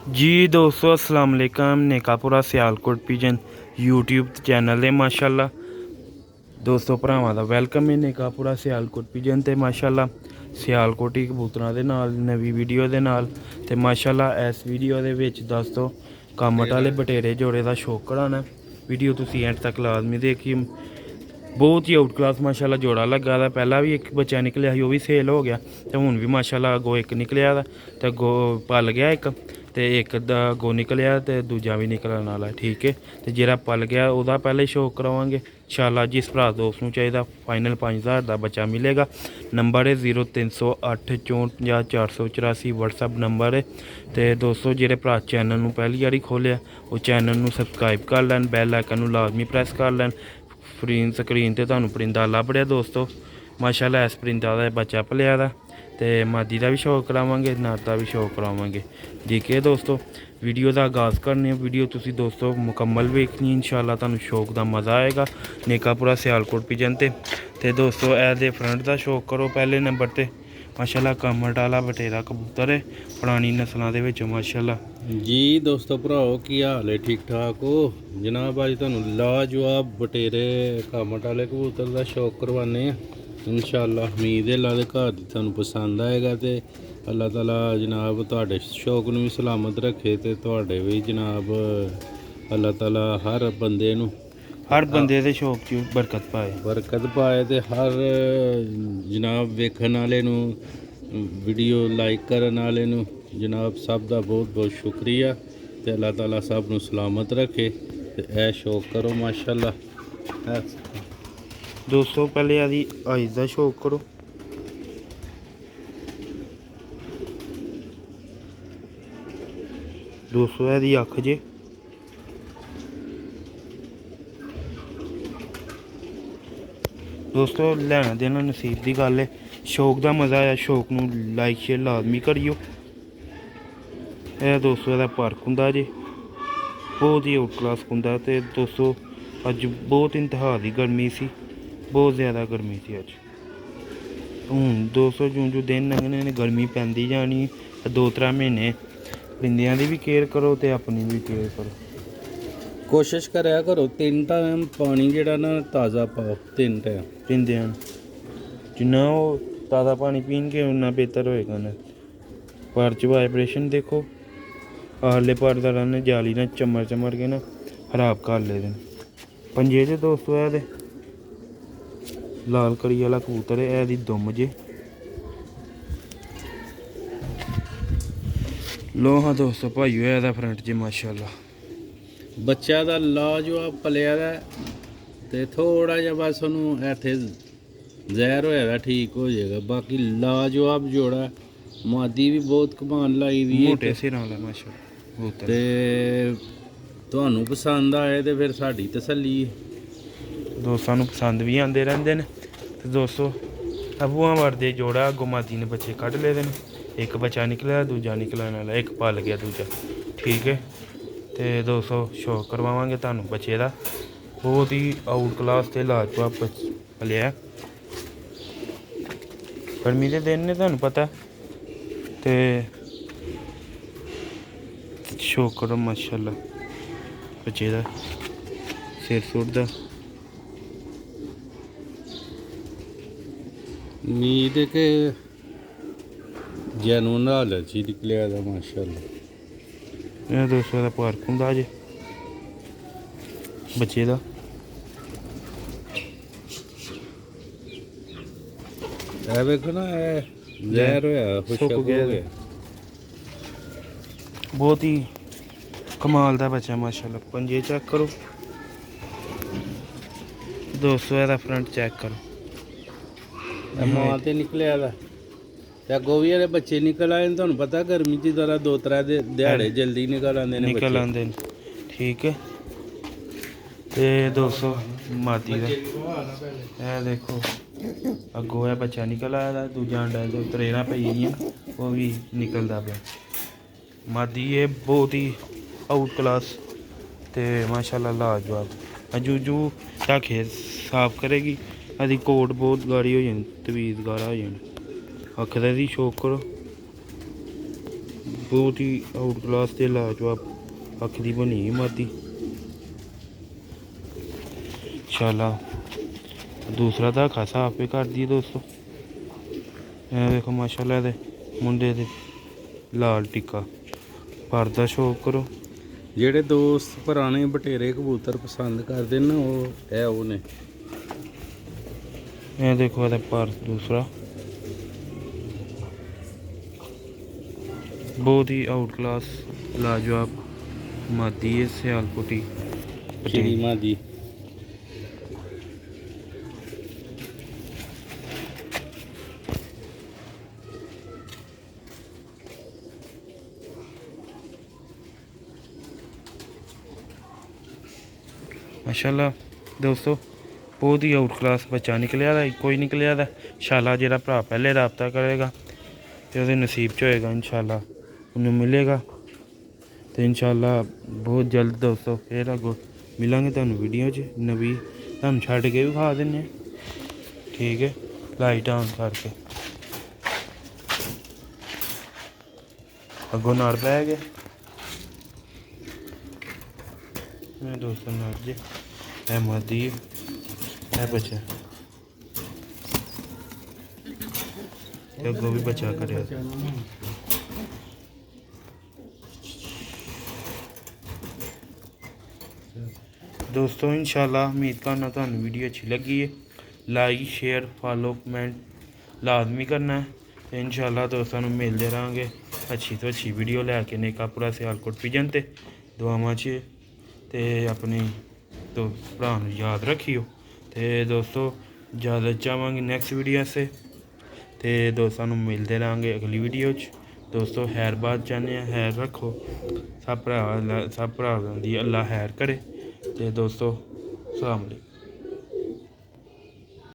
जी दोस्तों अस्सलाम वालेकुम। नेकापुरा सियालकोट पिजन यूट्यूब चैनल है माशाल्लाह। दोस्तों भरावां दा वेलकम है नेकापुरा सियालकोट पिजन ते माशाल्लाह सियालकोटी कबूतरां दे नाल नवी वीडियो दे नाल ते माशाल्लाह इस वीडियो दे विच दोस्तों कामट वाले बटेरे जोड़े दा शौक कराना। वीडियो तुसीं एंड तक लाजमी देखिए। बहुत ही आउट क्लास माशाल्लाह जोड़ा लगा दा। पहला भी एक बच्चा निकलिया ही, वो भी सेल हो गया तो हुण भी माशाल्लाह अगों एक निकलिया दा ते अगों पल गया एक ते एक दा अगों निकलिया ते दूजा भी निकलण वाला। ठीक है, तो जेह्ड़ा पल गया ओहदा पहले शौक करवांगे इंशाल्लाह। जिस भरा दोस्त नूं चाहिदा फाइनल 5000 दा बच्चा मिलेगा। नंबर है 0308 64 484 व्हाट्सअप नंबर है। तो दोस्तों जेह्ड़े भरा चैनल नूं पहली बारी खोलिया वो चैनल नूं सबसक्राइब कर लैन, बैल आइकन नूं लाजमी प्रेस कर लैन। स्क्रीन ते तुहानूं परिंदा लभ रिहा दोस्तों माशाल्लाह। इस परिंदा दा बच्चा भलेआ दा ते मादी का भी शौक करावांगे, नर का भी शौक करावांगे। ठीक है दोस्तों, वीडियो का आगाज़ करने। वीडियो तुसी दोस्तों मुकम्मल वेखनी इंशाल्लाह, तुहानूं शौक का मज़ा आएगा। नेकापुरा सियालकोट पिजन ते दोस्तों ए फ्रंट का शौक करो पहले नंबर ते माशाल्लाह। कामट वाला बटेरा कबूतर है पुरानी नस्लों के विच माशाल्लाह। जी दोस्तों भराओ की हाल है, ठीक ठाक हो जनाब। अज तुहानूं लाजवाब बटेरे कामट वाले कबूतर का शौक करवाने इंशाल्लाह। उम्मीद है अल्लाह दे घर दी तुहानूं पसंद आएगा ते अल्लाह ताला जनाब तुहाडे शौक नूं भी सलामत रखे ते तुहाडे भी जनाब अल्लाह ताला हर बंदे नूं हर बंदे दे शौक च बरकत पाए ते हर जनाब वेखण वाले नूं वीडियो लाइक करन वाले नूं जनाब सब का बहुत बहुत शुक्रिया ते अल्लाह ताला सब नूं सलामत रखे ते ऐ शौक करो माशाल्लाह। दोस्तों पहले आदि आइज़ का शौक करो। दोस्तों एदी अख जे दोस्तों लैना देना नसीब की गल है। शौक का मज़ा आया, शौक नूं लाइक शेयर लाजमी करियो। यह दोस्तों एदा परख हुंदा जे बहुत ही आउट क्लास हुंदा। ते दोस्तों अज बहुत इंतहा की गर्मी सी, बहुत ज़्यादा गर्मी थी अज। हूँ दोस्तों जूं जूं दिन लंघने ने गर्मी पैंदी जानी। 2-3 महीने परिंदियां दी भी केयर करो ते अपनी भी केयर करो। कोशिश करा करो 3 टाइम पानी जेड़ा ना ताज़ा पाओ। 3 टाइम परिंदियां जिन्ना वो ताज़ा पानी पीनगे उन्ना बेहतर होएगा ना। पर च वाइब्रेशन देखो, आरले पर दा रन जाली ने चमर के ना खराब कर ले पंजे जे दोस्तों। है लाल कड़ी वाला कबूतर है, एदी दुम जे लो। हाँ दोस्तों भाईओ एदा फ्रंट जे माशाल्लाह। बच्चा दा लाजवाब पलिया दा ते थोड़ा जिहा बस उन्हूं इत्थे जहर होया दा ठीक हो जाएगा। बाकी लाजवाब जोड़ा, मादी भी बहुत कमाल लाई दी है मोटे सिरां वाला माशाल्लाह। ते तुहानूं पसंद आए ते फिर साडी तसल्ली। दोस्तां नूं पसंद भी आंदे रहिंदे ने ते दोस्तों अबुआं वरदे जोड़ा अगों मादी ने बच्चे कड्ढ लेदे ने। एक बच्चा निकलेआ, दूजा निकलण वाला, एक पल गया दूजा। ठीक है, तो दोस्तों शौक करवावांगे तुहानूं बच्चे दा। बहुत ही आउट क्लास ते लाजवाब पलिया। गर्मी के दिन ने तुहानूं पता ते शौक करो माशाल्लाह बच्चे दा सिर सुर दा। उम्मीद है कि जैनून हाल च निकलिया दा माशाल्लाह। ਇਹ दोस्तों ਦਾ पार्क ਹੁੰਦਾ ਜੇ ਬੱਚੇ ਦਾ। ਇਹ ਵੇਖੋ ਨਾ ਇਹ ਜ਼ਹਿਰ ਹੋਇਆ ਖੁਸ਼ਕ ਹੋ ਗਿਆ। बहुत ही कमाल ਦਾ ਬੱਚਾ ਮਾਸ਼ਾਅੱਲਾ। ਪੰਜੇ ਚੈੱਕ ਕਰੋ दोस्तों, ਇਹਦਾ फ्रंट चेक करो। ਮਾਲ ਤੇ ਨਿਕਲਿਆ ਦਾ ਤੇ ਅੱਗੋਂ ਵੀ ਇਹਦੇ ਬੱਚੇ ਨਿਕਲ ਆਏ ਨੇ। ਤੁਹਾਨੂੰ ਪਤਾ ਗਰਮੀ ਚ ਜ਼ਰਾ 2-3 ਦਿਹਾੜੇ ਜਲਦੀ ਨਿਕਲ ਆਉਂਦੇ ਨੇ ਨਿਕਲ ਆਉਂਦੇ ਨੇ। ਠੀਕ ਹੈ, ਤੇ दोस्तों ਮਾਦੀ ਦਾ ਇਹ ਦੇਖੋ ਅੱਗੋਂ ਇਹ ਬੱਚਾ ਨਿਕਲ ਆਇਆ ਦਾ। ਦੂਜਾ ਅੰਡਾ ਜੋ ਤਰੇੜਾਂ ਪਈ ਗਈਆਂ ਉਹ ਵੀ ਨਿਕਲਦਾ ਪਿਆ। मादी है बहुत ही आउट क्लास ते माशाल्लाह लाजवाब। जूजू ढाके साफ करेगी, अदी कोट बहुत गाड़ी हो जानी, तवीज़ गारा हो जानी। आखदा दी शौक करो ਬਹੁਤ ਹੀ ਆਊਟ ਕਲਾਸ ਤੇ ਲਾਜਵਾਬ ਅੱਖ ਦੀ ਬਣੀ ਮਾਦੀ। ਇਨਸ਼ਾਅੱਲਾ ਦੂਸਰਾ ਧਾਗਾ ਸਾਫ ਵੀ ਕਰ ਦਈਏ ਦੋਸਤੋ। ਇਹ ਦੇਖੋ ਮਾਸ਼ਾਅੱਲਾ ਇਹਦੇ ਮੁੰਡੇ ਦੇ ਲਾਲ ਟਿੱਕਾ ਪਰਦਾ ਸ਼ੌਕ ਕਰੋ। ਜਿਹੜੇ ਦੋਸਤ ਪੁਰਾਣੇ ਬਟੇਰੇ ਕਬੂਤਰ ਪਸੰਦ ਕਰਦੇ ਨੇ ਨਾ ਉਹ ਨੇ। ਇਹ ਦੇਖੋ ਇਹਦਾ ਪਰ ਦੂਸਰਾ ਬਹੁਤ ਹੀ ਆਊਟ ਕਲਾਸ ਲਾਜਵਾਬ ਮਾਦੀ ਹੈ ਸਿਆਲਕੋਟੀ ਸ਼੍ਰੀ ਮਾਦੀ। ਮਾਸ਼ਾਅੱਲਾ ਦੋਸਤੋ ਬਹੁਤ ਹੀ ਆਊਟ ਕਲਾਸ ਬੱਚਾ ਨਿਕਲਿਆ ਦਾ, ਇੱਕੋ ਹੀ ਨਿਕਲਿਆ ਦਾ। ਇਨਸ਼ਾਅੱਲਾ ਜਿਹੜਾ ਭਰਾ ਪਹਿਲੇ ਰਾਬਤਾ ਕਰੇਗਾ ਤੇ ਉਹਦੇ ਨਸੀਬ 'ਚ ਹੋਏਗਾ, ਇਨਸ਼ਾਅੱਲਾ ਉਹਨੂੰ ਮਿਲੇਗਾ। ਤੇ ਇਨਸ਼ਾਅੱਲਾ ਬਹੁਤ ਜਲਦ ਦੋਸਤੋ ਫਿਰ ਅੱਗੋਂ ਮਿਲਾਂਗੇ ਤੁਹਾਨੂੰ ਵੀਡੀਓ 'ਚ ਨਵੀਂ, ਤੁਹਾਨੂੰ ਛੱਡ ਕੇ ਵੀ ਖਾ ਦਿੰਦੇ ਹਾਂ, ਠੀਕ ਹੈ। ਲਾਈਟ ਆਨ ਕਰਕੇ ਅੱਗੋਂ ਨਾਲ ਬਹਿ ਗਏ ਮੈਂ ਦੋਸਤੋ ਨਾਲ ਜੇ ਇਹ ਮਾਦੀ ਇਹ ਬੱਚਾ ਤੇ ਅੱਗੋਂ ਵੀ ਬੱਚਾ ਕਰਿਆ। ਦੋਸਤੋ ਇਨਸ਼ਾਅੱਲਾ ਉਮੀਦ ਕਰਨਾ ਤੁਹਾਨੂੰ ਵੀਡੀਓ ਅੱਛੀ ਲੱਗੀ ਹੈ। ਲਾਈਕ ਸ਼ੇਅਰ ਫਾਲੋ ਕਮੈਂਟ ਲਾਜ਼ਮੀ ਕਰਨਾ ਹੈ। ਤੇ ਇਨਸ਼ਾਅੱਲਾ ਦੋਸਤਾਂ ਨੂੰ ਮਿਲਦੇ ਰਹਾਂਗੇ ਅੱਛੀ ਤੋਂ ਅੱਛੀ ਵੀਡੀਓ ਲੈ ਕੇ ਨੇਕਾਪੁਰਾ ਸਿਆਲਕੋਟ ਪਿਜਨ ਤੇ ਦੁਆਵਾਂ 'ਚ। ਤੇ ਆਪਣੇ ਦੋਸਤ ਭਰਾ ਨੂੰ ਯਾਦ ਰੱਖਿਓ। ਤੇ ਦੋਸਤੋ ਜ਼ਿਆਦਾ ਚਾਹਾਂਗੇ ਨੈਕਸਟ ਵੀਡੀਓ ਸੇ ਤੇ ਦੋਸਤਾਂ ਨੂੰ ਮਿਲਦੇ ਰਹਾਂਗੇ ਅਗਲੀ ਵੀਡੀਓ 'ਚ। ਦੋਸਤੋ ਹੈਰਬਾਦ ਚਾਹੁੰਦੇ ਹਾਂ, ਹੈਰ ਰੱਖੋ ਸਭ ਭਰਾਵਾਂ ਦੀ ਅੱਲਾ ਹੈਰ ਕਰੇ। ਤੇ ਦੋਸਤੋ ਸਲਾਮ ਅਲੈਕੁਮ।